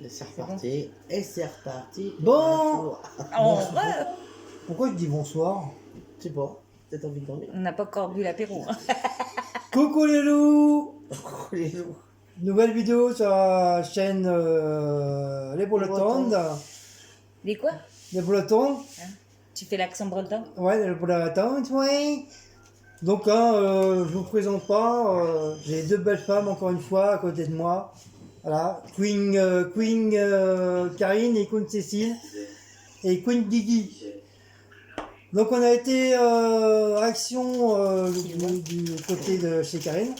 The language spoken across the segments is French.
Et c'est reparti. Et c'est reparti. Bon. Pourquoi je dis bonsoir? Je sais pas. Peut-être envie de dormir. On n'a pas encore bu l'apéro. Coucou les loups! Les loups. Nouvelle vidéo sur la chaîne Les Bretonnes. Les quoi? Les Bretonnes. Tu fais l'accent breton? Ouais, les Bretonnes, oui. Donc, je vous présente pas. J'ai deux belles femmes, encore une fois, à côté de moi. Voilà. Queen Karine et Queen Cécile. Et Queen Guigui. Donc, on a été action du côté de chez Karine.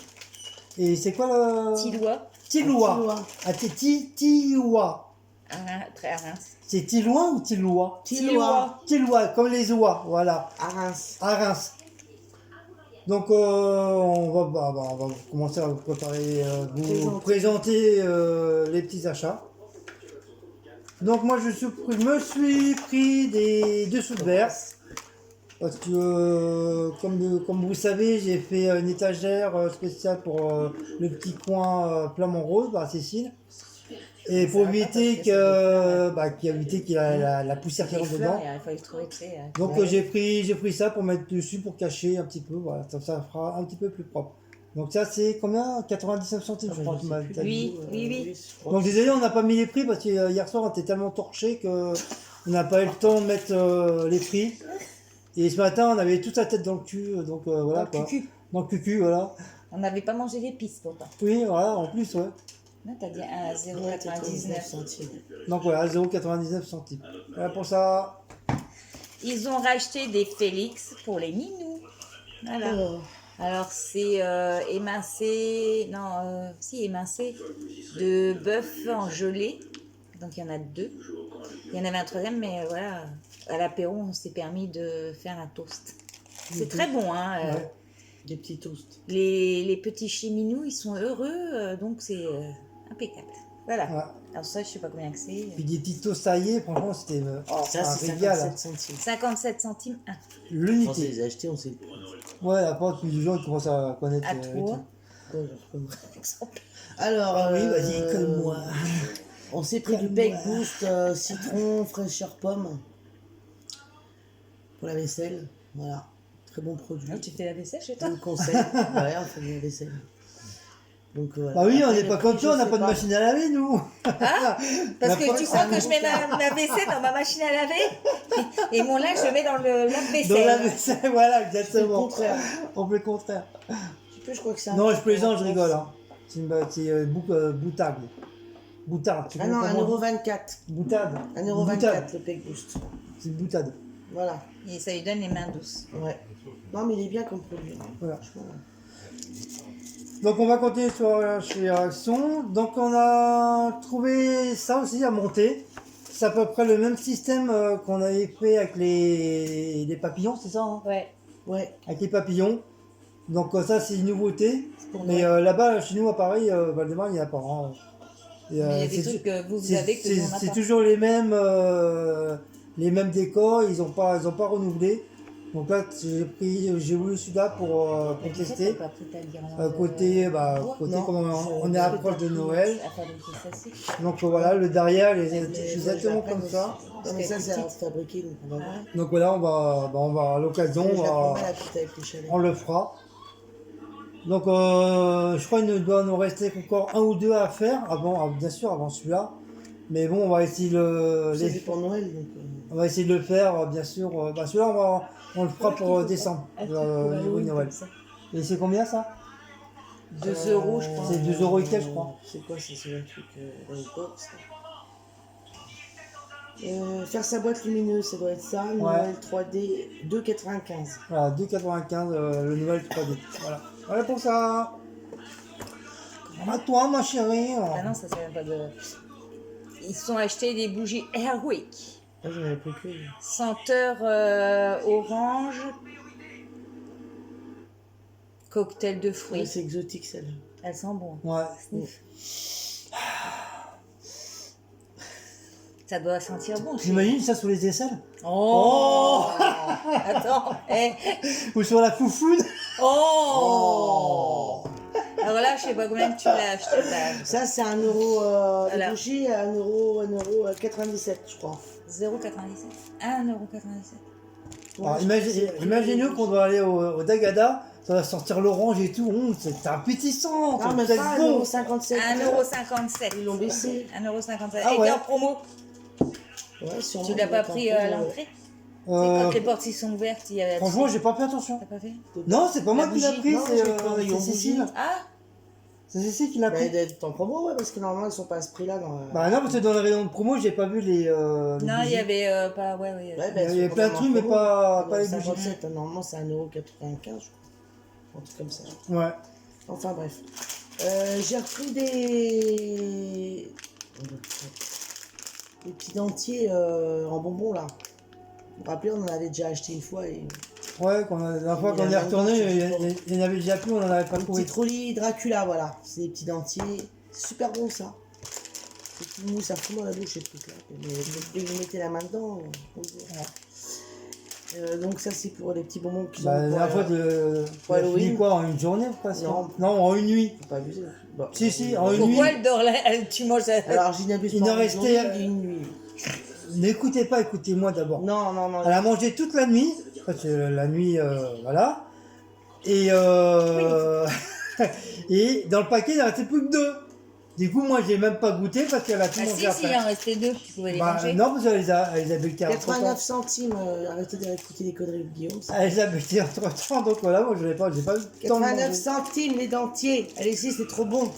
Et c'est quoi le... Tilois. Tilois. Ah, c'est Tilois. Très à Reims. C'est Tilois ou Tilois? Tilois. Tilois, comme les oies, voilà. À Reims. À Reims. Donc, on va commencer à vous préparer, vous présenter les petits achats. Donc, moi, je me suis pris des dessous de verre. Parce que, comme vous savez, j'ai fait une étagère spéciale pour le petit coin Plamont-Rose, à Cécile. Et pour éviter qu'il y ait la poussière qui rentre dedans. Il faut le trouver, tu sais. Donc j'ai pris ça pour mettre dessus, pour cacher un petit peu, voilà, ça fera un petit peu plus propre. Donc ça c'est combien? 99 centimes je crois que tu m'as dit. Oui. Donc désolé, on n'a pas mis les prix parce que hier soir on était tellement torché que on n'a pas eu le temps de mettre les prix. Et ce matin on avait toute la tête dans le cul, donc voilà quoi. Dans le cucu, voilà. On n'avait pas mangé d'épices pourtant. Oui, voilà, en plus, ouais. Non, t'as dit à 0,99 centimes. Donc voilà, 0,99 centimes. Voilà pour ça. Ils ont racheté des Félix pour les minous. Voilà. Oh. Alors c'est émincé de bœuf en gelée. Donc il y en a deux. Il y en avait un troisième, mais voilà, à l'apéro, on s'est permis de faire un toast. C'est très bon, hein. Ouais. Des petits toasts. Les petits cheminous, ils sont heureux, donc c'est impeccable. Voilà. Ouais. Alors ça, je sais pas combien que c'est. Puis des petites toasts taillées, franchement, c'était Ça, un c'est régal. 57 centimes. 57 centimes, un. Quand on L'unité. les a achetés, on sait le prix. Ouais, après, puis les gens ils commencent à connaître. À et toi. tout. Ouais, je recommence. Alors, Oui, vas-y, colle-moi. On s'est pris du Peg Boost citron, fraîcheur pomme pour la vaisselle. Voilà, très bon produit. Ah, tu fais la vaisselle chez Je toi? le conseille. Ouais, on fait de la vaisselle. Donc, voilà. Bah oui, on Après, n'est pas le comme prix, toi, on je n'a sais pas de machine à laver, nous. Parce que tu crois que je mets ma vaisselle dans ma machine à laver et mon linge, je le mets dans le Dans la lave-vaisselle. vaisselle, voilà, C'est le exactement. contraire. On fait le contraire. Tu peux, je crois que c'est un. Non, je plaisante, je rigole. Hein. C'est boutable. Boutade. Ah non, 1,24 €. Boutade. 1,24 € le Peg Boost. C'est une boutade. Voilà. Et ça lui donne les mains douces. Ouais. Non, mais il est bien comme produit. Voilà. Franchement. Donc on va continuer chez Action. Donc on a trouvé ça aussi à monter. C'est à peu près le même système qu'on avait fait avec les papillons, c'est ça hein? Ouais. Ouais. Avec les papillons. Donc ça c'est une nouveauté. Pour Mais Noël. Là-bas, chez nous à Paris, Valdemar, il n'y en a pas. Hein. Et, Mais il y a des c'est- trucs que vous c'est- avez que nous, on n'a c'est pas. toujours les mêmes décors, ils ont pas renouvelé. Donc là, j'ai voulu celui-là pour Mais tu sais, tester. t'as pas pris ta guirlande Côté, bois? côté Non, comme on est je- approche de Noël. À fabriquer ça, c'est- Donc voilà, le derrière, il est Mais exactement je vais comme ça. Non, mais ça, c'est à fabriquer, donc on va voir. Donc voilà, on va à l'occasion, Je la prendrai la petite avec les chalets. on le fera. Donc je crois qu'il doit nous rester encore un ou deux à faire, bien sûr, avant celui-là. Mais bon, on va essayer C'est pour Noël, donc. on va essayer de le faire, bien sûr. Celui-là, on le fera pour décembre, au niveau de Noël. Et c'est combien ça? 2 € je crois. C'est 2 € et quelques, je crois. C'est quoi ça? C'est un truc dans les box, ça. Faire sa boîte lumineuse, ça doit être ça. Noël 3D, 2,95 €. Voilà, 2,95 le Noël 3D. Voilà pour ça. À toi, ma chérie. Ah non, ça c'est même pas de. Ils se sont achetés des bougies Airwick. Ah, j'en avais plus que. Senteur orange. Cocktail de Oui, fruits. c'est exotique celle-là. Elles sont bonnes. Ouais. Sniff. Ça doit sentir bon. J'imagine ça sous les aisselles. Oh, Attends. Ou sur la foufoune. Oh, Alors là, je sais pas combien tu l'as acheté. Ça, c'est 1 euro de Voilà. bougie, 1 euro 97, je crois. 0,97. 1,97 €. Alors, imaginez-nous qu'on doit aller au Dagada, ça va sortir l'orange et tout, c'est appétissant, Non, mais c'est pas bon. 1,57 €. 1,57 €. Ils l'ont baissé. 1,57 €. Ah Et ouais. t'es en promo. Ouais, sûrement. Tu l'as pas pris à l'entrée. C'est quand les portes ils sont ouvertes, il y a. Franchement, j'ai pas fait attention. T'as pas fait? Non, c'est pas moi La qui l'a bougie. pris, Non, c'est j'ai pas, ils ont Cécile. bougie. Ah, C'est Cécile qui l'a Bah, pris. d'être en promo, ouais, parce que normalement, ils sont pas à ce prix-là. Dans la... Bah non, parce que dans les rayons de promo, j'ai pas vu les. non, il y bougies. avait pas. Ouais, ouais. Ouais, Il y avait sont plein de en trucs, mais promo. pas les bougies. 57, normalement, c'est 1,95 €, je crois. Un truc comme ça. Ouais. Enfin, bref. J'ai repris des petits dentiers en bonbons, là. Vous vous rappelez, on en avait déjà acheté une fois. Et... Ouais, la dernière fois Il y qu'on en est a retourné, longtemps, il y en avait déjà plus, on en avait pas Des trouvé. petits trollis Dracula, voilà. C'est des petits dentiers. C'est super bon, ça. C'est tout mou, ça fout dans la bouche, ces trucs-là. Mais dès que vous mettez la main dedans, on le voit. Donc ça, c'est pour les petits bonbons qu'ils Bah, la ont dernière fois, pour tu as Halloween. fini quoi, en une journée presque? Non. Non, en une nuit. faut pas abuser. Bah, Si, en une nuit. Pourquoi elle dort là tu manges ça? Alors, j'y n'abuse Il pas. en en restait- journée, mais une nuit. N'écoutez pas, écoutez-moi d'abord. Non, non, non. Elle a mangé toute la nuit, parce que la nuit, voilà. Et, et dans le paquet, il ne restait plus que 2. Du coup, moi, j'ai même pas goûté parce qu'elle a tout Ah mangé si, après. il en restait 2, tu pouvais les Bah, manger. non, parce qu'elle les a bectés entre 89 centimes. Arrêtez d'écouter les conneries de Guillaume. ça. Elle les a bectés entre temps, donc voilà, moi, j'ai pas eu le temps de 89 manger. centimes les dentiers. Allez, si, c'est trop bon.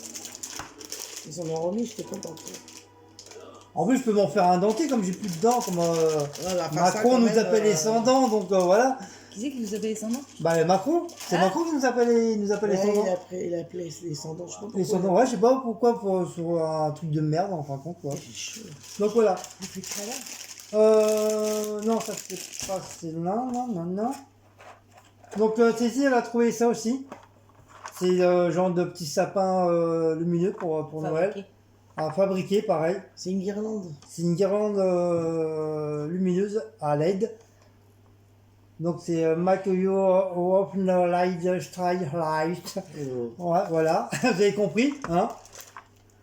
Ils en ont remis, j'étais contente. En plus, je peux m'en faire un dentier comme j'ai plus de dents, comme Voilà, enfin, ça, Macron quand nous même, appelle les sans dents, donc voilà. Qui c'est qui vous appelle les sans dents? Bah, Macron, c'est Ah. Macron qui nous appelle les sans Ouais, dents. il a appelé les sans dents, je sais pas pourquoi. Les sans dents, ouais, je sais pas pourquoi, sur un truc de merde, en fin de compte, quoi. C'est chaud. Donc voilà. Il fait très là. Non, ça c'est pas celle-là, non. Donc Cécile, elle a trouvé ça aussi. C'est genre de petits sapins lumineux pour Noël. Fabriqué. À fabriquer, pareil. C'est une guirlande. C'est une guirlande lumineuse à LED. Donc c'est Make Your Open Light Strike Light. Ouais, voilà, vous avez compris, hein?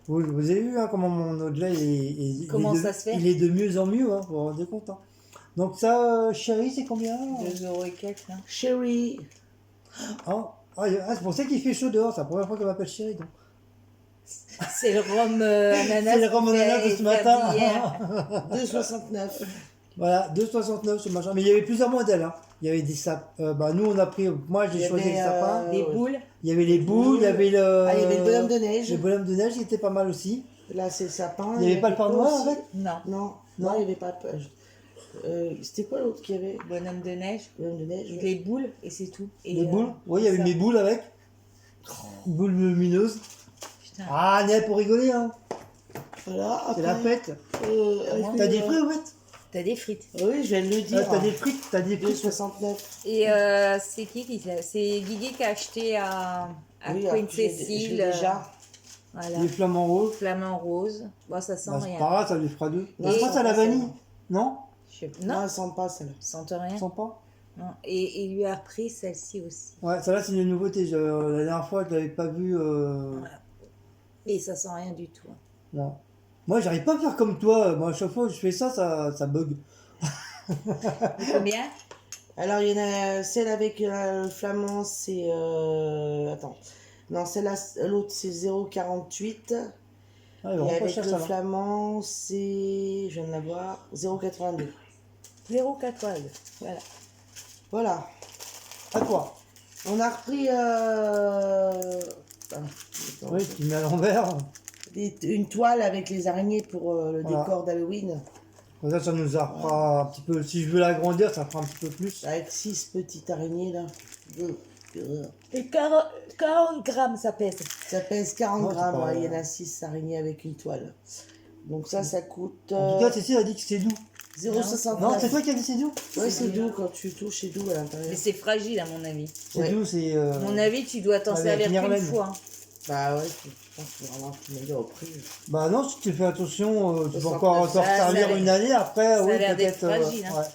Vous avez vu hein, comment mon au-delà Comment ça se fait? Il est de mieux en mieux, hein, vous vous rendez compte. Hein. Donc ça, chérie, c'est combien? 2 € et quelques, là. Chérie. C'est pour ça qu'il fait chaud dehors, c'est la première fois qu'elle m'appelle chérie. Donc. C'est le rhum ananas. C'est le rhum ananas de ce matin. Hier. 2,69. Voilà, 2,69 ce machin. Mais il y avait plusieurs modèles. Hein. Il y avait des sapins. Nous on a pris. Moi Il y j'ai choisi avait, les sapins. Des ouais. boules. Il y avait les boules, il y avait le. Ah, il y avait le bonhomme de neige. Le bonhomme de neige qui était pas mal aussi. Là, c'est le sapin. Il n'y avait pas le Père Noël aussi. en fait. Non. Non, non, il n'y avait pas. C'était quoi l'autre qu'il y avait? Bonhomme de neige. Bonhomme de neige. Les boules et c'est tout. Et, Les boules. Oui, il y avait ça. mes boules avec. Boules lumineuses. Putain. Ah, n'est pour rigoler, hein. Voilà. C'est la après, fête. avec T'as les- des fruits, ouais. T'as des frites. Oui, je viens de le dire. T'as des frites, t'as des frites. 2,69. Et c'est qui c'est Guigui qui a acheté à Oui, Queen alors, je l'ai Cécile. déjà. Voilà. Les flamants roses. Flamant rose. Bon, ça sent Bah, c'est rien. pas grave, ça lui fera 2. Non, Je ça pense à la sent pas, vanille. ça. Non? Je sais- Non, Non, elle sent pas celle-là. ça sent rien. Sent pas? Non. Et il lui a repris celle-ci aussi. Ouais, celle-là c'est une nouveauté. La dernière fois, je l'avais pas vue. Et ça sent rien du tout. hein. Non. Moi, j'arrive pas à faire comme toi. Moi, à chaque fois que je fais ça, ça bug. Et combien? Alors, il y en a celle avec le flamand, c'est. Attends. Non, celle-là, l'autre, c'est 0,48. Ah, il est Et vraiment pas avec cher, le ça va. flamand, c'est. Je viens de l'avoir. 0,82. 0,82. Voilà. Voilà. À toi. On a repris. Attends, Oui, tu mets à l'envers. une toile avec les araignées pour le Voilà. décor d'Halloween. Comme ça nous fera un petit peu. Si je veux l'agrandir, ça fera un petit peu plus. Avec 6 petites araignées là. Et 40 grammes ça pèse. Ça pèse 40 Non, c'est grammes, pas- ouais, il y en a 6 araignées avec une toile. Donc ça coûte En tout cas, Cécile a dit que c'est doux. 0,69. Non, c'est toi qui as dit c'est doux. Ouais, c'est doux quand tu touches, c'est doux à l'intérieur. Mais c'est fragile à mon avis. C'est Ouais. doux, c'est. À mon avis, tu dois t'en avec servir une qu'une Irlande. fois. hein. Bah ouais, je pense que vraiment tu m'as dit au prix. Bah non, si tu fais attention, tu peux 69, encore t'en ça a servir l'air- une année. Après, ça a oui, l'air d'être peut-être. fragile, hein. Ouais.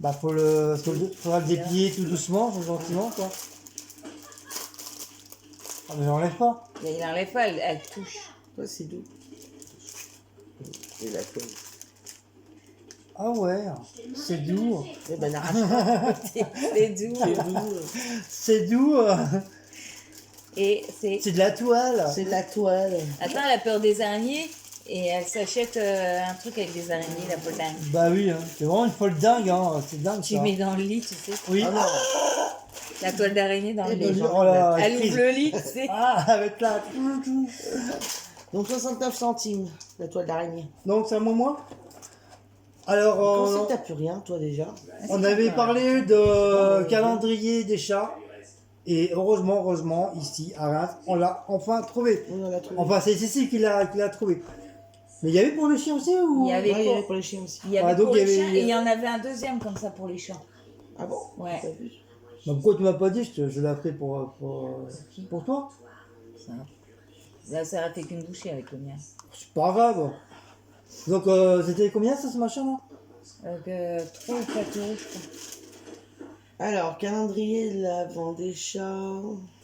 Bah faudra le déplier tout doucement, tout gentiment, quoi. Ah, mais j'enlève pas. Il enlève pas, elle touche. Ouais, c'est doux. Et la colle. Ah ouais, c'est doux. Eh ben, n'arrache pas. C'est doux. C'est doux. C'est doux. Et c'est... C'est de la toile. C'est de la toile. Attends, elle a peur des araignées et elle s'achète un truc avec des araignées, la folle dingue. Bah oui, hein. C'est vraiment une folle dingue. Hein. C'est dingue Tu ça. mets dans le lit, tu sais. Oui. Ah non. La toile d'araignée dans le Eh lit. ben, Oh là, Elle ouvre le lit, tu sais. Ah, avec la... Donc 69 centimes, la toile d'araignée. Donc c'est à moi. Alors, Comment ça que t'as plus rien, toi déjà? on avait parlé de calendrier des chats. Et heureusement, ici, à Reims, on l'a enfin trouvé. Oui, on l'a trouvé. Enfin, c'est Cécile qui l'a trouvé. Mais il y avait pour le chien aussi ou... Il y avait Ouais, il y avait pour, pour les chiens aussi. il y avait Ah, donc pour il y les avait- chiens et il y en avait un deuxième comme ça pour les chats. Ah bon? Ouais. T'as vu? Bah, pourquoi tu m'as pas dit? Je l'ai appris pour toi. Ça. Là, ça a fait qu'une bouchée avec le mien. C'est pas grave. Donc, c'était combien ça, ce machin-là? 3 ou 4 euros, je crois. Alors, calendrier de l'Avent des chats.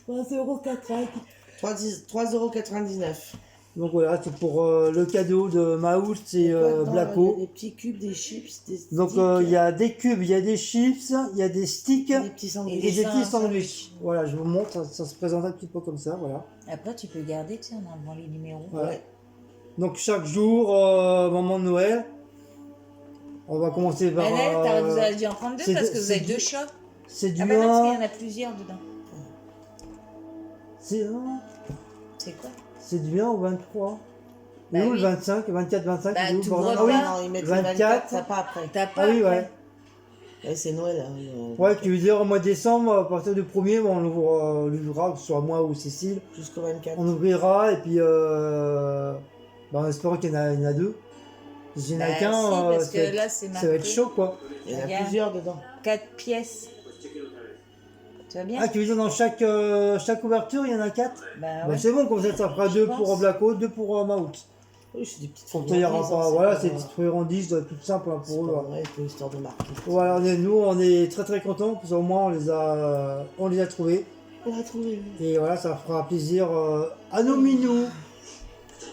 3,80 €. 3,99 €. Donc voilà, c'est pour le cadeau de Maout et Dedans, il y a Blacko. des petits cubes, des chips, des sticks. Donc il y a des cubes, il y a des chips, il y a des sticks des petits et sandwichs. des petits sandwichs. sandwichs. Voilà, je vous montre, ça se présente un petit peu comme ça, voilà. Après, tu peux garder, tu sais, en enlevant les numéros. Voilà. Ouais. Donc chaque jour, moment de Noël, on va commencer par... Annette, vous avez dû en prendre deux c'est parce de- que vous c'est avez du- deux chats. C'est du Ah bah non, parce qu'il y 1, en a plusieurs dedans. C'est quoi? c'est du 1 au 23. Bah Et où oui. le 25, 24, 25, Bah, il est où, tout bordel? le Ah oui, repas. Non, ils mettent 24. le 24, ça pas après. T'as pas ah oui, après. ouais. Ouais, c'est Noël. Hein. Ouais, tu veux dire au mois de décembre, à partir du 1er, on l'ouvrira, que ce soit moi ou Cécile. Jusqu'au 24. On ouvrira et puis on espère qu'il y en a deux. Si il n'y en a Bah, qu'un, si, parce ça, que là, c'est ça va être marqué chaud quoi. Il y en a Regarde. plusieurs dedans. 4 pièces. Tu vas bien? Ah, tu veux dire dans chaque ouverture, il y en a 4? Bah Bah, ouais. c'est bon, comme ça fera Je 2 pense. pour Blacko, 2 pour Maout. Oui, c'est des petites Comme ça, il y aura friandises, pas. hein, Voilà, pas- c'est des petites friandises toutes simples hein, C'est pour eux. pas hein. vrai, pour histoire de marquer. Voilà, nous on est très très contents parce qu'au moins on les a trouvés. On l'a trouvé. Et voilà, ça fera plaisir à nos minous.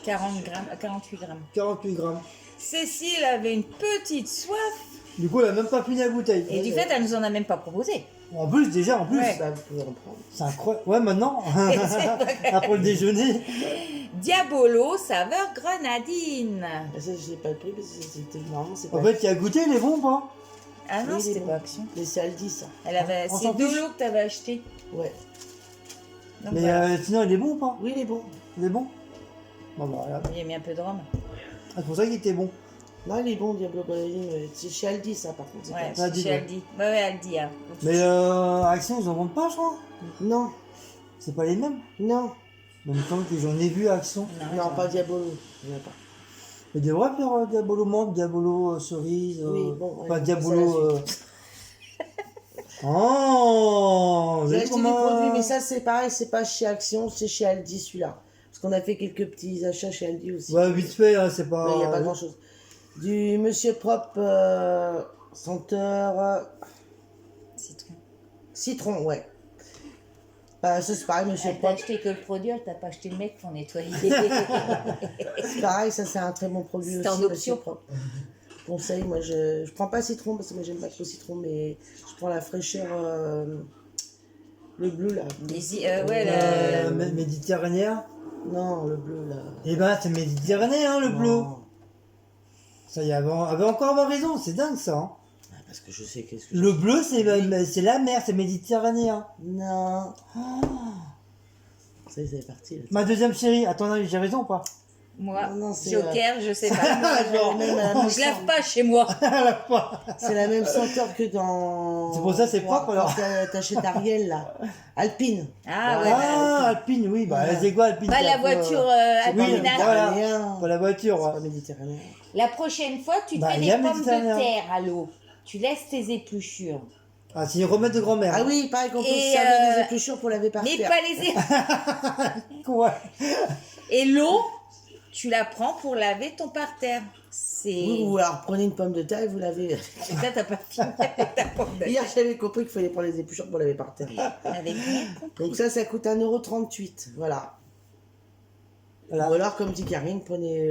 40 grammes, 48 grammes. 48 grammes. Cécile avait une petite soif. Du coup, elle a même pas fini la bouteille. Et du fait, elle nous en a même pas proposé. En plus, déjà, en plus. Ouais. Bah, vous pouvez en prendre. C'est incroyable. Ouais, maintenant. Et c'est vrai. Après le déjeuner. Diabolo, saveur grenadine. Et ça, je l'ai pas pris parce que c'était normalement, c'est pas. En fait, tu as goûté les bons, pas? Ah non, Oui, c'était les pas bons. Action. Mais c'est Aldi, ça. Elle avait, On c'est s'en de fiche. l'eau que t'avais acheté. Ouais. Donc Mais voilà. sinon, il est bon ou pas? Oui, il est bon. Il est bon? Bon, bah, voilà. Il a mis un peu de rhum. Ah, c'est pour ça qu'il était bon. Non, il est bon, Diablo Grenadine. C'est chez Aldi, ça, par contre. c'est Ouais, pas- Aldi, chez ouais. Aldi. Ouais, Aldi. Hein. Mais Action, ils en vendent pas, je crois. Non, C'est pas les mêmes. non. Mais il me semble que j'en ai vu à Action. Non, pas Diabolo. Il n'y en a pas. Mais devrait faire Diabolo menthe, Diabolo cerise. Oui, bon, ouais, pas on Diabolo. passe Oh, vous J'ai avez acheté du comment- produit, mais ça, c'est pareil, c'est pas chez Action, c'est chez Aldi, celui-là. Parce qu'on a fait quelques petits achats chez Aldi aussi. Ouais, vite fait, hein, c'est Mais pas. il n'y a pas grand-chose. Du Monsieur Propre senteur Citron. citron, ouais. Bah, ça, c'est pareil, Monsieur Elle t'a Propre. acheté que le produit, elle t'a pas acheté le mec pour nettoyer. C'est pareil, ça, c'est un très bon produit C'est aussi, en Monsieur option. Propre. Conseil, moi, je prends pas citron parce que moi, j'aime pas trop citron, mais je prends la fraîcheur, le bleu, là. Ouais, la... Méditerranéen. Non, le bleu, là. Eh ben, c'est méditerranéen, hein, le bleu. Non. Ça y est, avait encore avoir raison, c'est dingue ça. Hein. Ah, parce que je sais qu'est-ce que Le bleu, c'est la mer, c'est méditerranéen. Non. Ah. Ça y est, c'est parti, là. Ma deuxième chérie, à ton avis, j'ai raison ou pas? Moi, Non, c'est, Joker, je sais pas. Genre, Même à la même Je lave senteur. pas chez moi. C'est la même senteur que dans. C'est pour ça, c'est propre, alors. T'achètes Ariel, là. Alpine. Ah ouais. Ah, Alpine, oui, bah, Voilà. c'est quoi Alpine? Bah, c'est la un peu, voiture C'est pas oui, Alpina. voilà. méditerranéen. Pour la voiture, C'est ouais. pas méditerranéen. La prochaine fois, tu te Bah, fais il y a des pommes de Méditerranéen. terre à l'eau. Tu laisses tes épluchures. Ah, c'est une remède de grand-mère. Ah oui, pareil qu'on peut Et, se servir des épluchures pour laver par Mais terre. pas les épluchures. Ouais. Et l'eau, tu la prends pour laver ton parterre. C'est... Ou alors prenez une pomme de terre et vous lavez. Et ça, t'as pas fini avec ta pomme de terre. Hier, j'avais compris qu'il fallait prendre les épluchures pour laver par terre. Avec rien compris. Donc ça coûte 1,38 €. Voilà. Voilà. Ou alors, comme dit Karine, prenez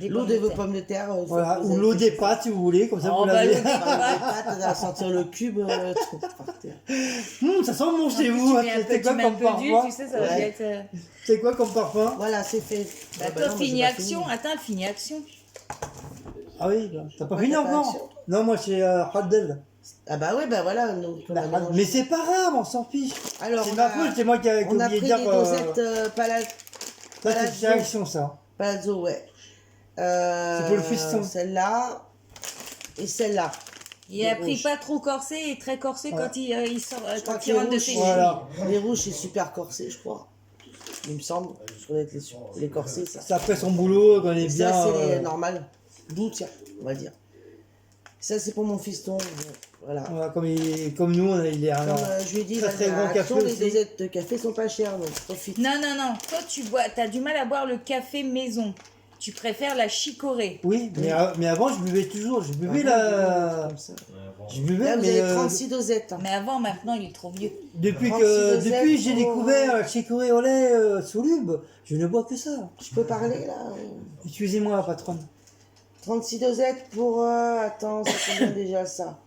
l'eau de vos pommes de terre. Voilà. faites- Ou l'eau des pâtes si vous voulez, comme ça Oh, vous bah, l'avez. l'eau des Enfin, les pâtes, on va sentir le cube par terre. Ça sent bon chez Tu vous. mets un peu, C'est quoi tu mets un comme peu d'huile, parfum tu sais, ça va Ouais. bien être... C'est quoi comme parfum? Voilà, c'est fait. Bah, Ah, toi, non, moi, j'ai fini pas action. fini. Attends, le fini action. Ah oui, bah, t'as pas Ouais, fini t'as pas encore? action. Non, moi c'est Haddel. Ah bah ouais, bah voilà. Donc, on a mélangé. Mais c'est pas grave, on s'en fiche. Alors, C'est on ma a- faute, c'est moi qui ai on a oublié de pris dire. des dosettes Ça, c'est une réaction, ça. Palazzo, ouais. C'est pour le fiston. Celle-là et celle-là. Il a Les pris rouges. pas trop corsé et très corsé Ouais. quand il sort, Je crois quand que il les rentre de rouges, ses Voilà. les rouges, c'est super corsé, je crois. Il me semble. Je connais les corsés, ça. Ça fait son boulot quand il est Et bien. ça, c'est normal. D'où, tiens, on va dire. Ça, c'est pour mon fiston. Voilà. Voilà, comme nous, il est un. Comme je lui ai dit, Très, très grand café les aussi. dosettes de café sont pas chères, donc profite. Non, non, non. Toi, t'as du mal à boire le café maison. Tu préfères la chicorée. Oui, mais avant, je buvais toujours. Je buvais Comme ça. Je buvais, Là, vous mais. avez 36 dosettes. hein. Mais avant, maintenant, il est trop vieux. Depuis 36 que dosettes depuis j'ai pour- découvert chicorée au lait soluble, je ne bois que ça. Je peux parler, là Excusez-moi, patronne. 36 dosettes pour... attends, ça combien déjà, ça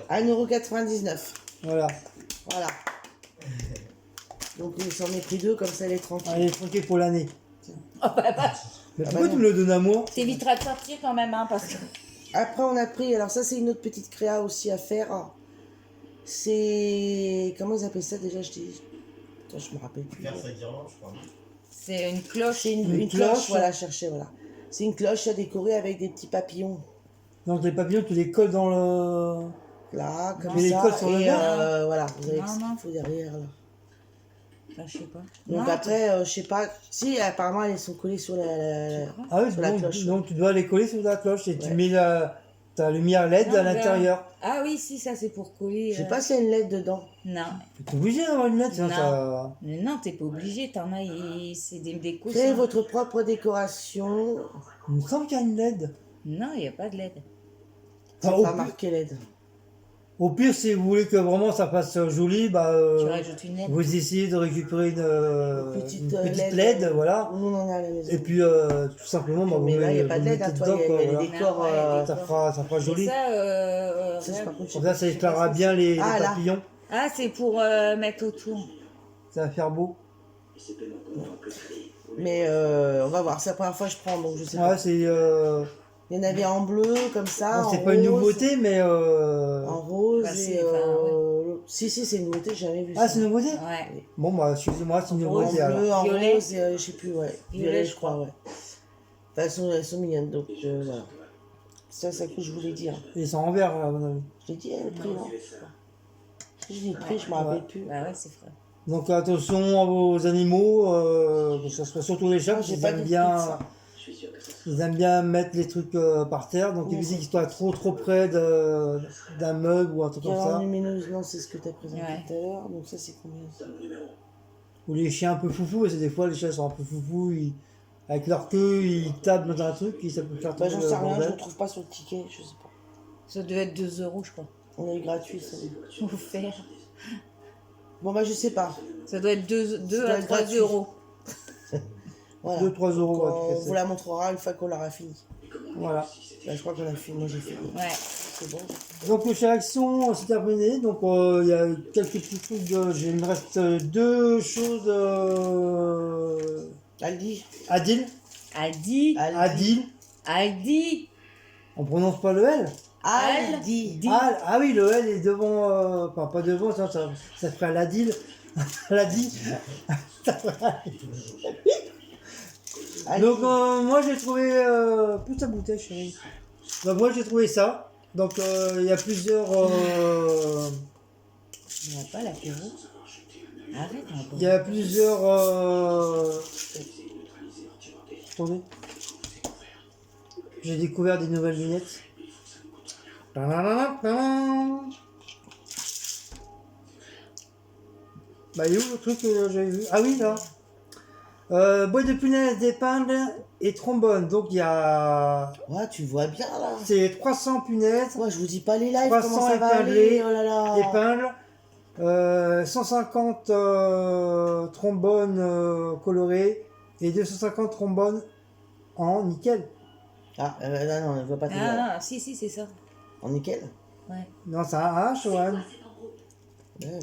1,99 €. Voilà. Voilà. Donc, il s'en est pris 2, comme ça, elle est tranquille. Allez, tranquille pour l'année. Oh, bah, bah. Mais Ah pourquoi bah tu me le donnes à moi? T'éviteras de sortir quand même, hein, parce que... Après, on a pris... Alors, ça, c'est une autre petite créa aussi à faire. C'est... Comment ils appellent ça, déjà, je dis... Attends, je me rappelle plus. Faire sa guirlande, je crois. C'est une cloche. C'est une cloche, voilà, chercher, voilà. C'est une cloche à décorer avec des petits papillons. Donc les papillons, tu les colles dans le. Là, comme Mais les ça. cols sur le et verre, voilà, vous avez Non, ce qu'il non. faut derrière, là. Enfin, je sais pas. Donc Non, après, je sais pas... Si, apparemment, elles sont collées sur la... Ah oui, Sur la cloche. donc tu dois les coller sur la cloche et tu Ouais. mets ta lumière LED Non, à l'intérieur. Ah oui, si, ça, c'est pour coller... Je sais pas s'il y a une LED dedans. Non. Tu es obligé d'avoir une LED, sinon Non. ça. Mais non, t'es pas obligé. T'en as, c'est des coussins. Créez votre propre décoration. Il me semble qu'il y a une LED. Non, il n'y a pas de LED. C'est Enfin, pas marqué LED. au pire, si vous voulez que vraiment ça fasse joli, bah, Tu rajoutes une LED. vous essayez de récupérer une Petite, petite LED, LED, voilà. Nous, on en a à la maison. Et puis tout simplement, bah, Mais vous là, il n'y a mettez- pas de vous LED, hein, mettez toi, dedans, il y quoi, a les voilà. décors. Ouais, les Ça fera Et joli. ça, Ça, c'est par contre, Comme ça, ça éclairera bien les Ah, là. papillons. Ah, c'est pour mettre autour. Ça va faire beau. Mais on va voir, c'est la première fois que je prends, donc je sais Ouais, pas. c'est Il y en avait en bleu, comme ça, bon, en c'est pas une rose, nouveauté, mais En rose, Bah, et... c'est- enfin, Si, c'est une nouveauté, j'ai jamais vu ah, ça. c'est une nouveauté. Ouais. Bon, bah, excusez-moi, c'est une En nouveauté alors. bleu, en Violet. rose, et je sais plus, ouais. Violet, je crois, ouais. Enfin, elles sont mignonnes, donc voilà. Ça, c'est ce que je voulais dire. Ils sont en vert, à mon avis. Je l'ai dit, le prix, non Je l'ai dit, le prix, je me rappelle plus. Bah ouais, c'est frais. Donc attention à vos animaux, que ce soit surtout les chats, Moi, j'ai ils pas aiment dit bien, ça. ils aiment bien mettre les trucs par terre, donc Oui, éviter c'est qu'ils soient trop près d'un mug ou un truc comme Alors, ça. lumineuse, non, c'est ce que tu as présenté Ouais. tout à l'heure. Donc ça, c'est combien ça Ou les chiens un peu foufous, parce que des fois les chiens sont un peu foufous, avec leur queue, ils tapent dans un truc, et ça peut faire Bah, tomber j'en le sais rien, je bordel. ne trouve pas sur le ticket, je sais pas. Ça devait être 2 €, je crois. On a eu gratuit, ça. Offert. Bon, bah, je sais pas. Ça doit être 2 doit à être 3 gratuit. €. Voilà. 2-3 euros, Donc, ouais, on tout à fait. vous la montrera une fois qu'on l'aura fini. Voilà. Là, je crois qu'on a fini. Moi, j'ai fini. Ouais. C'est bon. Donc chez Action, c'est terminé. Donc il y a quelques petits trucs. Il me reste deux choses. Aldi. Adil. Aldi. Adil. Aldi. On prononce pas le L. Aldi. Ah oui, le L est devant. Enfin, pas devant, ça ferait l'Adil. L'Adil. Aldi. Donc moi j'ai trouvé. Plus ta bouteille, chérie. Donc moi j'ai trouvé ça. Donc il y a plusieurs. Il n'y a pas l'apéro. Arrête un peu. Il y a plusieurs. Attendez. J'ai découvert des nouvelles lunettes. Bah, il est où le truc que j'avais vu? Ah oui, là. Boîte de punaises, d'épingles et trombone. Donc il y a. Ouais, tu vois bien là. C'est 300 punaises, Moi, je vous dis pas les lives, 300 comment ça va épinglés, aller. Oh là là. épingles, 150 trombones colorés et 250 trombones en nickel. Ah, non, on ne voit pas tes Ah non, si, c'est ça. En nickel. Ouais, Non, c'est un H, ouais. Ouais,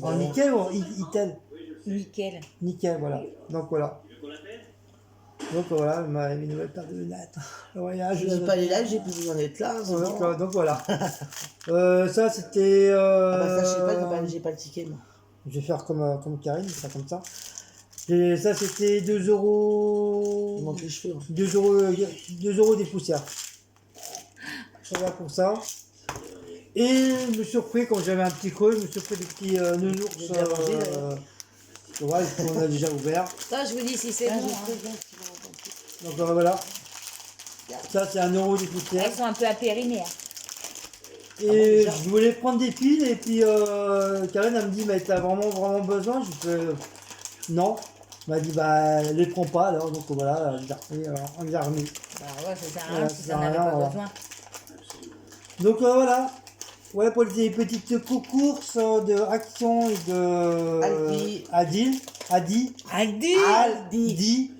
En bah, nickel ou en itel? nickel. Nickel, voilà. Donc voilà. Donc voilà, ma nouvelle paire de lunettes. Le voyage. je dis pas les lives, j'ai plus besoin d'être là. c'est Donc, bon. donc voilà. Ça c'était. Ah bah ça, je sais pas, j'ai pas le ticket, moi. Je vais faire comme Karine, ça comme ça. Et ça c'était 2 euros. Il manque les cheveux. Hein. 2 euros des poussières. Voilà pour ça. Et je me suis repris, quand j'avais un petit creux, je me suis pris des petits nounours. J'ai bien mangé, d'ailleurs. Ouais, qu'on a déjà ouvert. Ça, je vous dis si c'est Ah, bon. je hein. sais bien ce qu'ils vont entendre. Donc voilà. Ça c'est 1 euro des poussières. Elles sont un peu apérinées. hein. Et déjà. je voulais prendre des piles et puis Karine elle me dit mais t'as vraiment besoin? Je fais non. Elle m'a dit bah les prends pas alors donc voilà on les a remis. Bah ouais, ça sert à rien Voilà, si ça ça sert à n'avait rien, pas voilà. besoin. Donc voilà. Voilà pour les petites courses de Action et de Aldi. Adi. Aldi.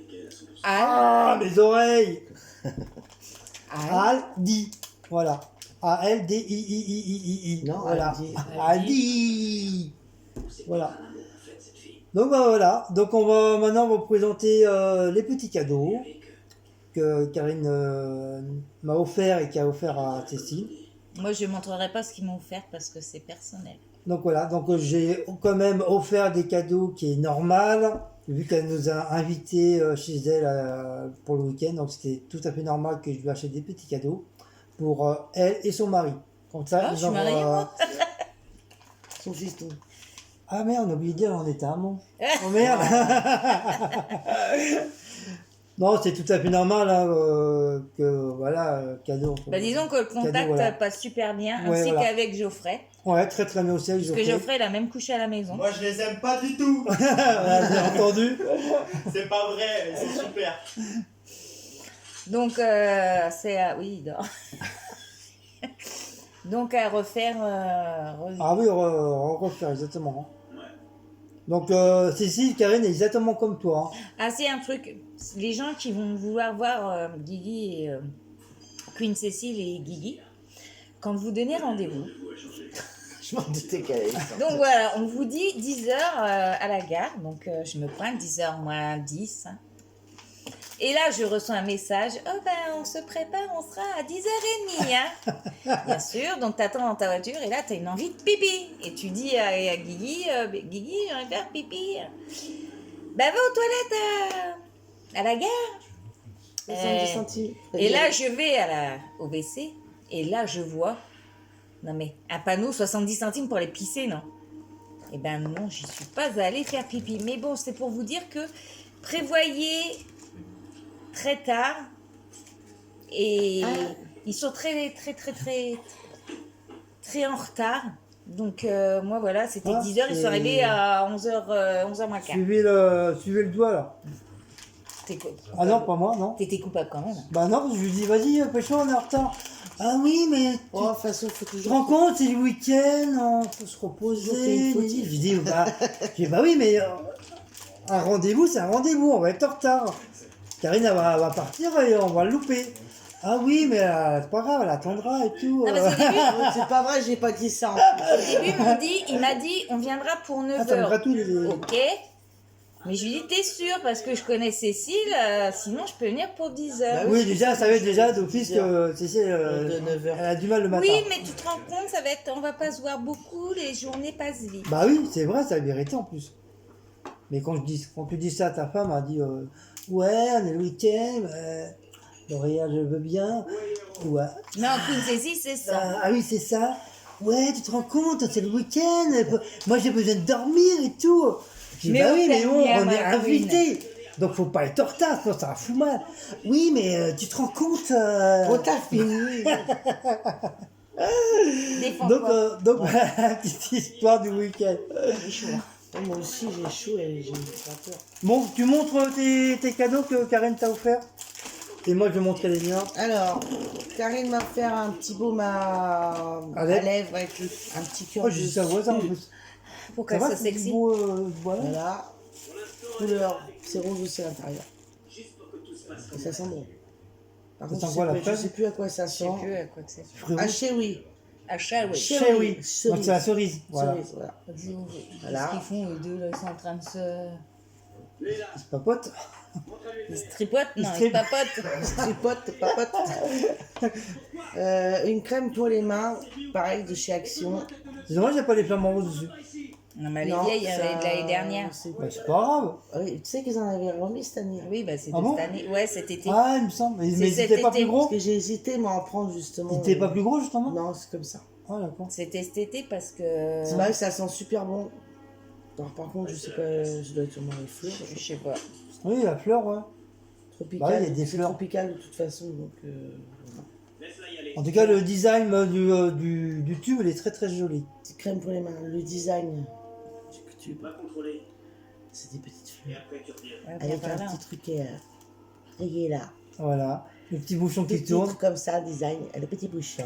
Ah mes oreilles. Al. Aldi. Voilà. A-L-D-I-I-I-I-I. Non, voilà. Aldi. Aldi. Voilà. Donc bah, voilà. Donc maintenant on va vous présenter les petits cadeaux que Karine m'a offert et qui a offert à Cécile. Moi, je ne montrerai pas ce qu'ils m'ont offert parce que c'est personnel. Donc voilà, donc j'ai quand même offert des cadeaux qui est normal, vu qu'elle nous a invités chez elle pour le week-end, donc c'était tout à fait normal que je lui achète des petits cadeaux pour elle et son mari. Comme ça, Ah, ils je suis envoient- mariée, moi. Son fiston. Ah merde, on a oublié de dire on était amants. Oh merde. Non, c'est tout à fait normal hein, que voilà, cadeau. Bah, disons que le contact Cadeau, voilà. passe super bien, Ouais, ainsi voilà. qu'avec Geoffrey. Ouais, très très bien aussi. Parce que Geoffrey, il a même couché à la maison. Moi, je les aime pas du tout. Voilà, j'ai entendu. C'est pas vrai, ils sont super. Donc, c'est à... Oui, il dort. Donc, à refaire... Ah oui, on refaire exactement. Donc Cécile, Karine est exactement comme toi. Hein. Ah, c'est un truc. Les gens qui vont vouloir voir Guigui et Queen Cécile et Guigui, quand vous donnez rendez-vous. Je m'en doutais qu'elle allait sortir. Donc voilà, on vous dit 10h à la gare. Donc je me pointe 10h moins 10. hein. Et là, je reçois un message. Oh ben, on se prépare, on sera à 10h30. Hein. Bien sûr, donc tu attends dans ta voiture et là, tu as une envie de pipi. Et tu dis à Guigui, Guigui, j'aimerais faire pipi. Ben, va aux toilettes à la gare. 70 centimes. Et là, je vais au WC et là, je vois, non mais, un panneau 70 centimes pour les pisser, non? Eh ben non, j'y suis pas allée faire pipi. Mais bon, c'est pour vous dire que prévoyez très tard et ils sont très en retard. Donc moi voilà, c'était Ah, 10h, ils sont arrivés à 11h moins quart. Suivez le doigt là. Ah non, pas moi, non. T'étais coupable quand même. Bah non, parce que je lui dis, vas-y, pécho, on est en retard. Ah oui, mais Oh, de toute façon, il faut tu te toujours. rends compte, c'est le week-end, faut se reposer. Toujours fait une fautive. Je dis, bah oui, mais un rendez-vous, c'est un rendez-vous, on va être en retard. Karine, elle va partir et on va le louper. Ah oui, mais c'est pas grave, elle attendra et tout. Non, parce qu'au début, C'est pas vrai, j'ai pas dit ça. En plus. au début, il m'a dit, on viendra pour Ah, ça me 9h. gratouille les... Ok. Mais je lui dis, t'es sûr? Parce que je connais Cécile, sinon je peux venir pour 10h. Bah Oui, déjà, elle savait déjà d'office que Cécile, De 9 heures. elle a du mal le matin. Oui, mais tu te rends compte, on va pas se voir beaucoup, les journées passent vite. Bah oui, c'est vrai, ça a vérité en plus. Mais quand tu dis ça à ta femme, elle dit ouais, on est le week-end, L'Oréal, je veux bien. Ouais. Non, Queen Cécile, c'est ça. Ah oui, c'est ça. Ouais, tu te rends compte, c'est le week-end. Moi, j'ai besoin de dormir et tout. Je dis, Mais bah on oui, mais t'aime bon, bien, on est ma invités. Donc, faut pas être en retard, sinon ça va foutre mal. Oui, mais tu te rends compte. Oh, t'as fini. Défends-toi. Donc, petite histoire du week-end. Les choux. Moi aussi, j'ai chaud et j'ai pas peur. Bon, tu montres tes cadeaux que Karen t'a offert. Et moi, je vais montrer les miens. Alors, Karine m'a fait un petit baume à lèvres avec un petit cœur. Oh, j'ai dit ça voisin en plus. Pour Ça qu'elle va, soit c'est sexy. beau, voilà. Voilà. Couleur, c'est rose aussi à l'intérieur. Et ça sent bon. Par Ça contre, sent quoi, la je fraise sais plus à quoi ça Je sais sent. plus à quoi que c'est. Fruits Ah, rouges. chez oui. Achat, oui. Cherry. Donc, Cerise. c'est la cerise. Voilà. Cerise, voilà. Qu'est-ce qu'ils font, les deux, là, ils sont en train de se... C'est papote. Ils se tripotent? Non, Ils se ils papotent. Tripote, papote. Une crème pour les mains, pareil de chez Action. C'est dommage, il n'y a pas les flamants roses dessus. Non, mais elle est Non, vieille, elle ça- est de l'année dernière. Bah, c'est pas grave. Oui, tu sais qu'ils en avaient remis cette année. Oui, bah c'est Ah de bon cette année. Ouais, cet été. Ah, il me semble. Mais C'est ils cet étaient pas été, plus gros. Parce que j'ai hésité, moi, à en prendre justement. Ils étaient pas plus gros, justement. Non, c'est comme ça. Ah, d'accord. C'était cet été parce que... C'est vrai que ça sent super bon. Alors, par contre, je sais pas, je dois être sûrement les fleurs. Je sais pas. Oui, la fleur, ouais. Tropical. Bah, il y a des c'est fleurs. tropical de toute façon, donc. Voilà. En tout cas, le design du tube, il est très très joli. Petite crème pour les mains. Le design du tube. C'est des petites fleurs. Ouais, Avec par un là. petit truc rayé là. Voilà. Le petit bouchon qui Petit tourne. truc comme ça, design. Et le petit bouchon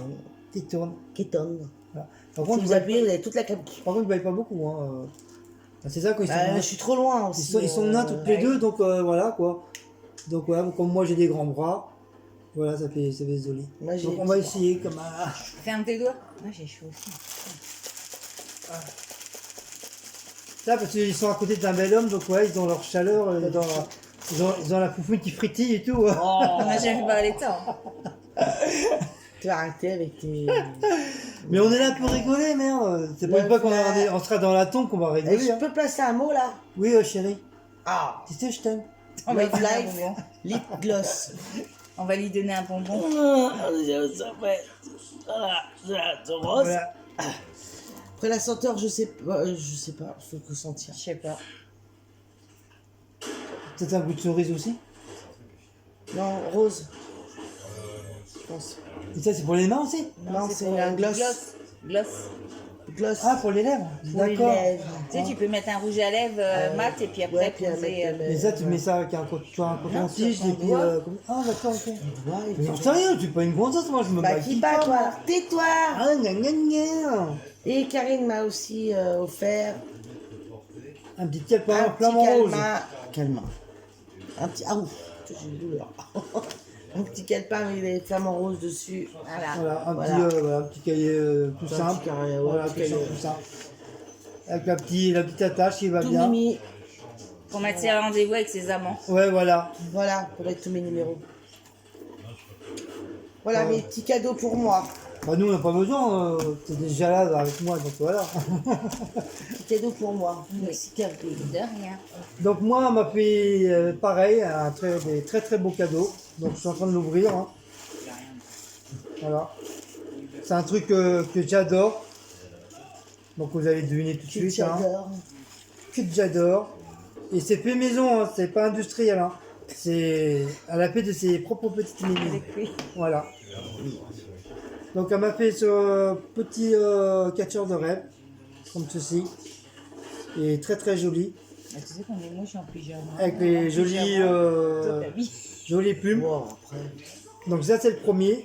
Qui tourne. qui tourne. Voilà. Par Si contre, vous appuyez, vous avez toute la crème. par contre, ils baillent pas beaucoup. Hein. C'est ça, quand ils sont, Je suis trop loin aussi. ils sont nains toutes les ouais. deux, donc voilà quoi. Donc voilà, comme moi j'ai des grands bras, voilà, ça fait joli. Moi, j'ai Donc des on va petits essayer comme un... Ferme tes doigts. Moi, j'ai chaud aussi. Ça, parce qu'ils sont à côté d'un bel homme, donc ouais, ils ont leur chaleur, ils ont la foufoune qui fritille et tout. On n'a jamais pas les temps. Tu vas arrêter avec tes. Mais on est là pour rigoler, merde. C'est pas Ouais, une fois qu'on ouais. on sera dans la tombe qu'on va Eh, rigoler. je Hein. peux placer un mot là? Oui, chérie. Ah! Tu sais, je t'aime. On va, lui Love donner un Life, bonbon. lip gloss. On va lui donner un bonbon. Voilà. Après la senteur, je sais pas, faut que sentir. Je sais pas. Peut-être un goût de cerise aussi. Non, rose. Je pense. Et ça, c'est pour les mains aussi. Non, c'est pour un du gloss. Gloss. Gloss. Ah, pour les lèvres. pour les D'accord. lèvres. Tu sais, tu peux mettre un rouge à lèvres mat et puis après ouais, puis poser... avec, Mais ça, tu mets ça avec tu as un coton-tige sur et ton puis... doigt. Ah, d'accord, ok. Ouais, et Mais puis- j'en sais rien, tu es pas une gonzesse, moi je me Bah, bats qui pas, toi? Tais-toi! Ah, gna gna gna. Et Karine m'a aussi offert Un petit calepin un flamant petit rose. calma. Un petit. Ah ouf, j'ai une douleur. Un petit calepin avec des flamants roses dessus. Voilà. Voilà, Voilà. voilà, un petit cahier tout Un simple. petit carré, ouais, Voilà, un tout petit simple, cahier. tout simple. Avec la petite attache qui va Tout bien. mimi. Pour mettre ses rendez-vous avec ses amants. Ouais, voilà. Voilà, pour mettre tous mes numéros. Voilà Ouais. mes petits cadeaux pour moi. Bah, nous, on n'a pas besoin, t'es déjà là avec moi, donc voilà. Petits cadeaux pour moi. Merci Karine. De rien. Donc, moi, on m'a fait pareil, des très très beaux cadeaux. Donc, je suis en train de l'ouvrir. Hein. Voilà. C'est un truc que j'adore. Donc, vous allez deviner tout de Que suite. Hein. j'adore. Que j'adore. Et c'est fait maison, hein, c'est pas industriel. Hein. C'est elle a fait de ses propres petites mini. Avec lui. Voilà. Donc elle m'a fait ce petit catcheur de rêve, comme ceci. Et très très joli. Ah, tu sais qu'on est moche en pyjama. Avec les jolies, jolies plumes. Wow, après. Donc ça c'est le premier.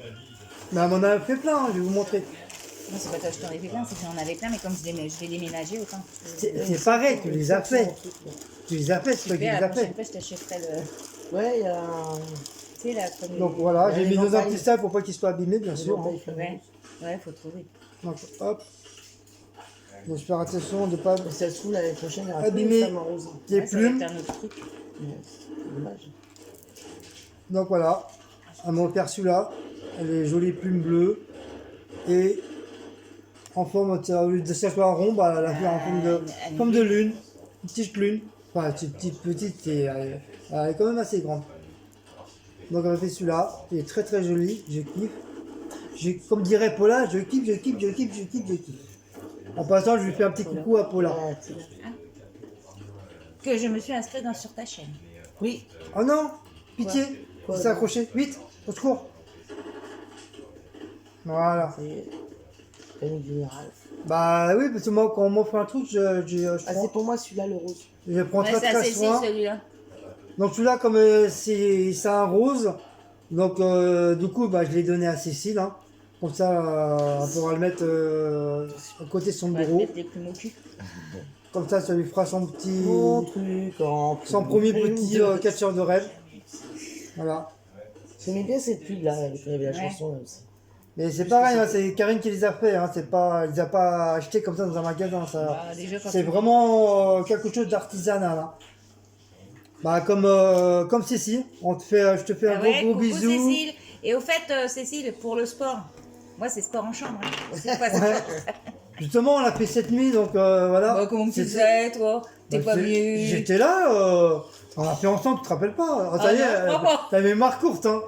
Mais elle m'en a fait plein, hein, je vais vous montrer. Non, c'est pas toi, je t'en ai fait plein, c'est que j'en avais plein, mais comme je l'ai déménagé, autant. C'est pareil, tu les as fait. Tu les as fait, c'est toi qui les Super, as la fait. prochaine fois, je t'achèterai le... Ouais, il y a un. Tu sais, là, comme... Donc voilà, Il y a j'ai les mis dans un ventailles. petit sac pour pas qu'ils soient abîmés, bien sûr. Hein. Ouais, faut trouver. Donc hop. Donc je fais attention de pas Ça se trouve l'année prochaine, il y aura plus abîmer de flamants roses. les Ouais, ça va plumes. être un autre truc. Ouais, c'est dommage. Donc voilà, elle m'a offert celui-là, les jolies plumes bleues et en forme, au lieu de que ça soit rond, bah, elle a fait en forme de lune, une petite lune, enfin c'est petite, elle est quand même assez grande. Donc elle m'a fait celui-là, il est très très joli, je kiffe. Comme dirait Paula, je kiffe. En passant, je lui fais un petit coucou à Paula. Ouais, c'est- Que je me suis inscrite sur ta chaîne. Oui, Oh non, pitié, Quoi il s'est accroché, vite, au secours. Voilà. ça y est. tonique générale. Bah oui, parce que moi, quand on m'offre un truc, je Ah, prends, c'est pour moi celui-là, le rose. je prends Ouais, très c'est très assez soin. celui-là. Donc celui-là, comme c'est un rose, donc du coup, bah, je l'ai donné à Cécile. Hein. Comme ça, on pourra le mettre à côté de son On va te bureau. mettre les plumes au cul. Comme ça lui fera son petit, Mon truc en son premier petit catcheur de rêve. Voilà. J'aimais bien cette pub là, avec la Ouais. chanson là aussi. Mais c'est pareil, hein, c'est Karine qui les a fait. Hein. C'est pas, il les a pas achetés comme ça dans un magasin. Ça. Bah, déjà, quand C'est tu- vraiment quelque chose d'artisanal. Hein. Bah, comme Cécile, je te fais un Ah ouais, gros coucou bisou. Cécile. Et au fait, Cécile, pour le sport, moi c'est sport en chambre. Hein. C'est pas ça. Ouais. Justement, on l'a fait cette nuit, donc voilà. Bah, comment tu C'était- faisais, toi? T'es Bah, pas venu. J'étais là, on l'a fait ensemble, tu te rappelles pas? Ça y est, non. t'as mémoire courte, hein.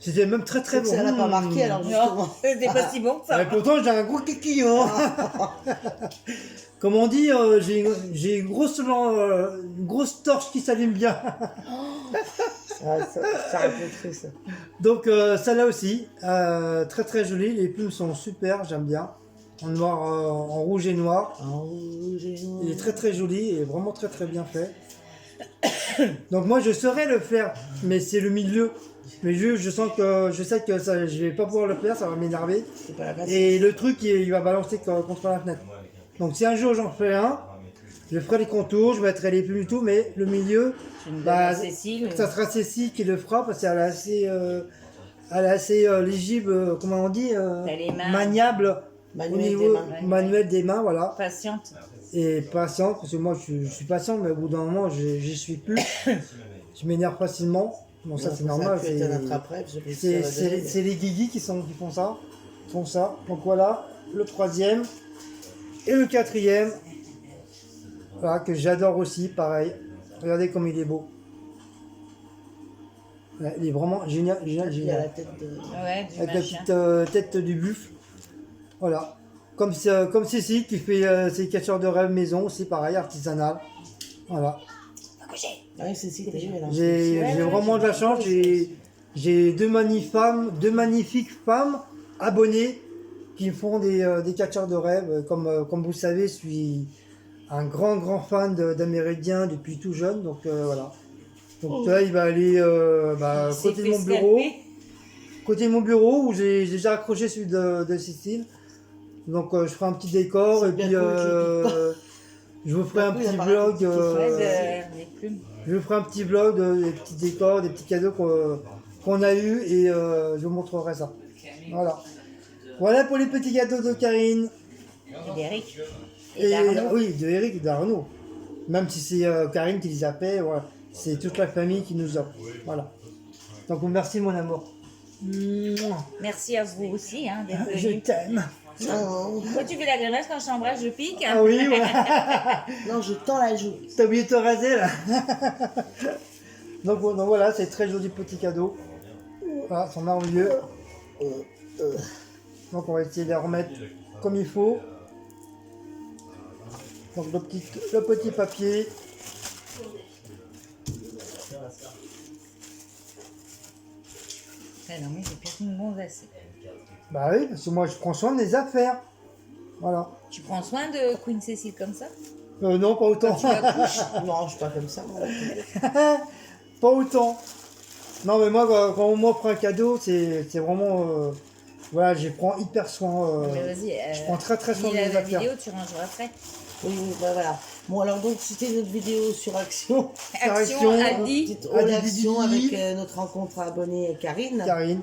C'était même très très C'est que bon. ça l'a pas marqué alors justement. Non, c'était pas si bon que ça. Et pourtant, j'ai un gros kiki, hein. Comme on dit, j'ai une grosse torche qui s'allume bien. Ah, ça raconterait ça. Donc, celle-là aussi, très très jolie. Les plumes sont super, j'aime bien. En noir, en rouge et noir. Il est très très joli et vraiment très très bien fait. Donc moi je saurais le faire, mais c'est le milieu. Mais je sais que ça, je vais pas pouvoir le faire, ça va m'énerver. C'est pas la place. Et le truc il va balancer contre la fenêtre. Donc si un jour j'en fais un, je ferai les contours, je mettrai les plumes et tout, mais le milieu, Tu me donnes bah, à Cécile. ça sera Cécile qui le fera parce qu'elle est assez légible, comment on dit, T'as les mains. maniable au Manuel des niveau mains. manuel des mains, voilà. Patiente. Et patiente, parce que moi je suis patient, mais au bout d'un moment j'y suis plus. Je m'énerve facilement. Bon, ça c'est normal. C'est les guigui qui font ça. Font ça. Donc voilà, le troisième et le quatrième. Voilà, que j'adore aussi, pareil. Regardez comme il est beau. Ouais, il est vraiment génial, génial, Il y a la génial. tête de. Ouais, du Avec la machin. petite tête du buffle. Voilà. Comme Cécile qui fait ses catcheurs de rêve maison, c'est pareil, artisanal. Voilà. Ah oui, Cécile, t'as vu, elle a un J'ai ouais, vraiment de la chance. J'ai deux magnifiques femmes abonnées qui me font des catcheurs de rêve. Comme vous le savez, je suis un grand fan d'Américains depuis tout jeune. Donc voilà. Donc là, il va aller C'est côté de mon fait bureau. scalper. Côté de mon bureau où j'ai déjà accroché celui de Cécile. Donc je ferai un petit décor et bien puis cool, je vous ferai un Bien cool, petit il y a vlog. pas mal de Ouais, des plumes. Je vous ferai un petit vlog des petits décors, des petits cadeaux qu'on a eu et je vous montrerai ça. Voilà. Voilà pour les petits cadeaux de Karine. Et d'Eric. Et Et d'Arnaud. oui, de Eric et d'Arnaud. Même si c'est Karine qui les a fait, voilà. C'est toute la famille qui nous offre. Voilà. Donc merci mon amour. Mouah. Merci à vous aussi hein, d'être Je venus. t'aime. Oh. Toi, tu fais la grimace quand je t'embrasse, je pique. Ah oui, voilà. Non, je tends la joue. T'as oublié de te raser là. donc voilà, c'est très joli petit cadeau. Voilà, ils sont merveilleux. Donc on va essayer de les remettre comme il faut. Donc le petit papier. Ah non, mais j'ai perdu une gonzasse. Bah oui, parce que moi je prends soin des affaires. Voilà. Tu prends soin de Queen Cécile comme ça? Non, pas autant. Non, je suis pas comme ça. moi. Pas autant. Non, mais moi, quand on m'offre un cadeau, c'est vraiment. Voilà, je prends hyper soin. Mais vas-y, je prends très soin de finis mes la affaires. vidéo, tu rangeras après. Oui, bah voilà. Bon, alors donc, c'était notre vidéo sur Action. Action, Action. Adi. Petite Adi, Action Didi. avec notre rencontre abonnée Karine. Karine.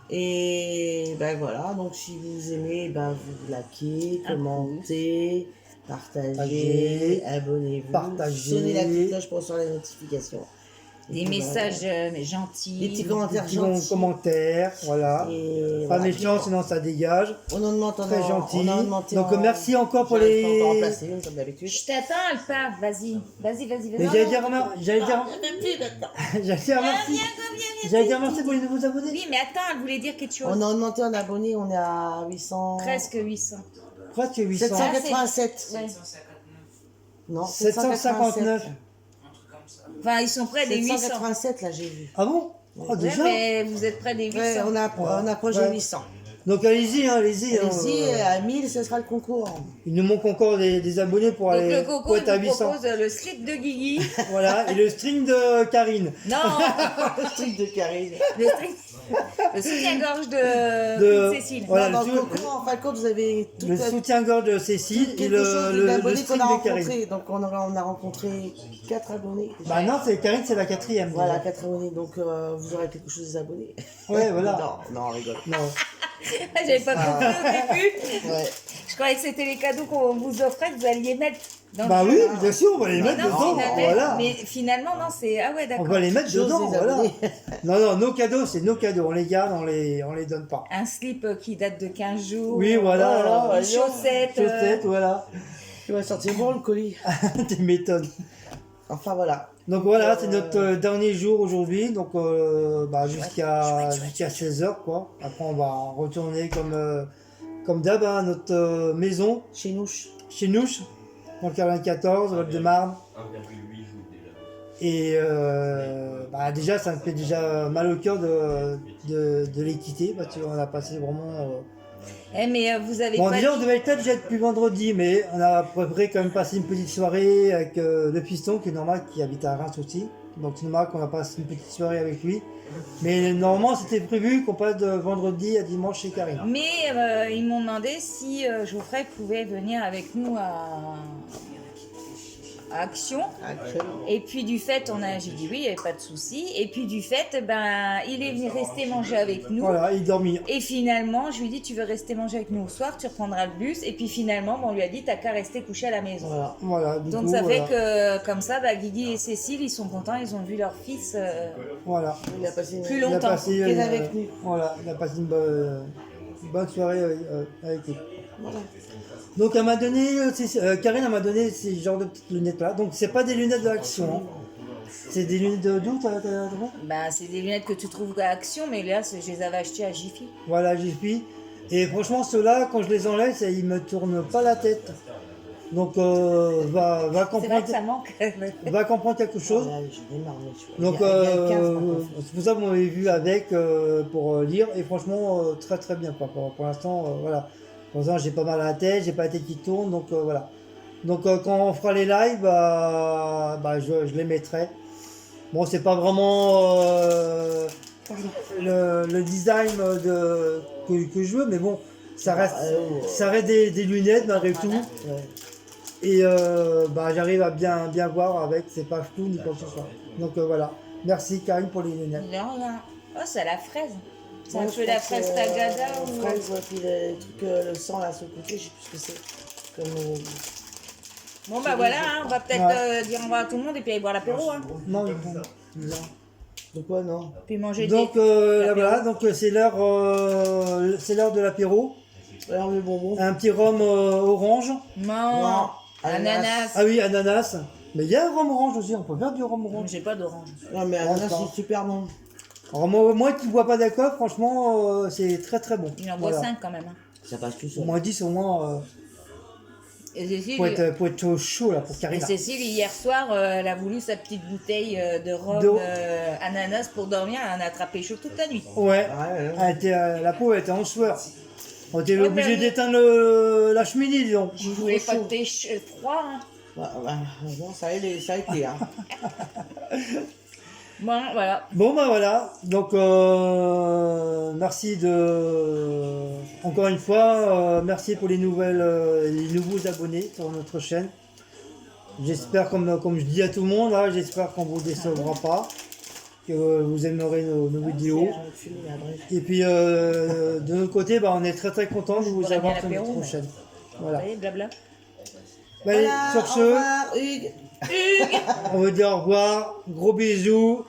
Et ben voilà, donc si vous aimez, ben vous likez, commentez, partagez, abonnez-vous, Partagez. sonnez la petite cloche pour recevoir les notifications. Et Des puis, messages voilà. gentils. Des petits commentaires Petits bons gentils. commentaires, voilà. Et Pas voilà. méchant, sinon ça dégage. On en demande Très gentil. On en a augmenté Donc, merci encore pour j'arrive pas les- encore à en placer une comme d'habitude. Je t'attends, elle part. Vas-y. Vas-y. Mais j'allais dire merci. Il y en a même plus maintenant. J'allais dire merci. J'allais dire merci pour les nouveaux abonnés. Oui, mais attends, elle voulait dire quelque chose. On a augmenté en abonnés, on est à 800. Presque 800. Presque 800. 787. Ouais. Non, 759. Enfin, ils sont près des 800. 787 là j'ai vu. Ah bon? Oh, Ouais, déjà? mais vous êtes près des 800. Ouais, on a projet Ouais. 800. Donc allez-y, hein, allez-y. Allez-y, hein, à 1000, ce sera le concours. il nous manque encore des abonnés pour Donc aller le coco, pour il être à vous 800. propose le slip de Guigui. Voilà, et le string de Karine. Non, Le truc de Karine. le soutien-gorge de Cécile. Voilà, Non, dans le, le concours, en fin de compte, vous avez tout le soutien-gorge de Cécile et quelque chose le d'abonnés qu'on string a de Karine. rencontrés. Donc on a rencontré 4 abonnés. Bah non, c'est Karine, c'est la 4e. Voilà, 4 abonnés. Donc vous aurez quelque chose des abonnés. Ouais, voilà. Non, on rigole. Non. J'avais pas compris au début. Ouais. Je croyais que c'était les cadeaux qu'on vous offrait, que vous alliez mettre dans Bah le oui, jeu. bien sûr, on va les Mais mettre non, dedans. finalement, Voilà. mais finalement, non, c'est... Ah ouais, On d'accord. va les mettre Chose dedans, des voilà. abonnés. Non, nos cadeaux, c'est nos cadeaux. On les garde, on les donne pas. Un slip qui date de 15 jours. Oui, voilà. Voilà, Une chaussette. Chaussettes, voilà. Il va sortir bon le colis. Tu m'étonnes. Enfin voilà. Donc voilà, c'est notre dernier jour aujourd'hui, donc bah, jusqu'à 16h quoi. Après on va retourner comme d'hab à notre maison, Chez nous. chez nous, dans le 94, Val-de-Marne. 1,8 jours déjà. Et bah, déjà ça me fait déjà mal au cœur de les quitter, parce qu'on a passé vraiment... Eh, mais vous avez Bon pas déjà on dit- devait peut-être déjà depuis vendredi, mais on a préféré quand même passer une petite soirée avec le fiston qui est normal, qui habite à Reims aussi. Donc c'est normal qu'on a passé une petite soirée avec lui. Mais normalement c'était prévu qu'on passe de vendredi à dimanche chez Karine. Mais ils m'ont demandé si Geoffrey pouvait venir avec nous à Action. Actuellement. Et puis du fait, j'ai dit oui, il n'y avait pas de souci. Et puis du fait, ben, il est venu rester manger avec nous. Voilà, il dormit. Et finalement, je lui ai dit, tu veux rester manger avec nous au soir, tu reprendras le bus. Et puis finalement, on lui a dit, t'as qu'à rester couché à la maison. Voilà. Voilà, du Donc coup, ça voilà. fait que comme ça, bah, Guigui et Cécile, ils sont contents, ils ont vu leur fils. Voilà. Il a passé une Plus Il a longtemps. passé, Il est avec nous. Voilà, il a passé une bonne soirée avec nous. Voilà. Donc elle m'a donné, Karine elle m'a donné ces genres de petites lunettes là. Donc c'est pas des lunettes de Action. Hein. C'est des lunettes d'où t'as trouvé? Bah, c'est des lunettes que tu trouves à Action, mais là, je les avais achetées à Jiffy. Voilà, j'ai pris. Et franchement ceux-là, quand je les enlève, ils me tournent pas la tête. Donc va C'est vrai comprendre, que ça manque. va comprendre quelque chose. Voilà, j'en ai marre, mais Donc il y a le 15 maintenant. c'est pour ça que vous m'avez vu avec pour lire et franchement très très bien quoi. Pour l'instant voilà. Pour l'instant j'ai pas mal à la tête, j'ai pas la tête qui tourne donc voilà. Donc quand on fera les lives bah, je les mettrai. Bon c'est pas vraiment le design que je veux mais bon ça reste des lunettes malgré tout. Ouais. Et bah, j'arrive à bien voir avec, c'est pas flou ni quoi que ce soit. Donc voilà. Merci Karine pour les lunettes. Non, rien. Oh, c'est la fraise. C'est un Moi, peu je la pense fraise que, tagada ou... fraise, ouais, puis le truc, le sang là sur le côté, je sais plus ce que c'est. Comme, Bon, bah voilà, hein, on va peut-être Ouais. dire au revoir à tout le monde et puis aller boire l'apéro. Hein. Non, de quoi, non? Puis manger donc des... là, voilà, donc c'est l'heure de l'apéro. Alors, le bonbon. Un petit rhum orange. Non, Ananas. ananas. Ah oui, ananas. Mais il y a un rhum orange aussi, on peut faire du rhum orange. J'ai pas d'orange. Non, mais ananas, Attends. c'est super bon. Alors moi qui ne bois pas d'alcool, franchement c'est très très bon. Il en boit Voilà. 5 quand même. Hein. Ça passe tout Au seul. moins 10 au moins Et Cécile, pour être chaud là pour et Karine. Cécile, hier soir, elle a voulu sa petite bouteille de rhum D'eau. ananas pour dormir. Elle en a attrapé chaud toute la nuit. Ouais. Ouais, ouais. Elle était, la peau elle était en sueur. On était Ouais, obligé mais- d'éteindre la cheminée, disons. Je voulais pas de thé froid. Hein. Non, ça a été, hein. Bon, voilà. Bon bah voilà, donc merci encore une fois, merci pour les nouveaux abonnés sur notre chaîne. J'espère, comme je dis à tout le monde, là, j'espère qu'on vous décevra pas, que vous aimerez nos vidéos. Et puis de notre côté, bah, on est très très content de vous boirais avoir bien sur l'apéro, notre mais- chaîne. Vous Voilà. voyez, blabla. Bah, allez, Voilà, sur au ce, revoir, Hugues. on vous dit au revoir, gros bisous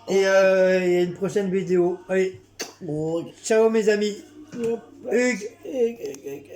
et à une prochaine vidéo. Allez, Oh, ciao mes amis. Hugues. Hugues. Hugues.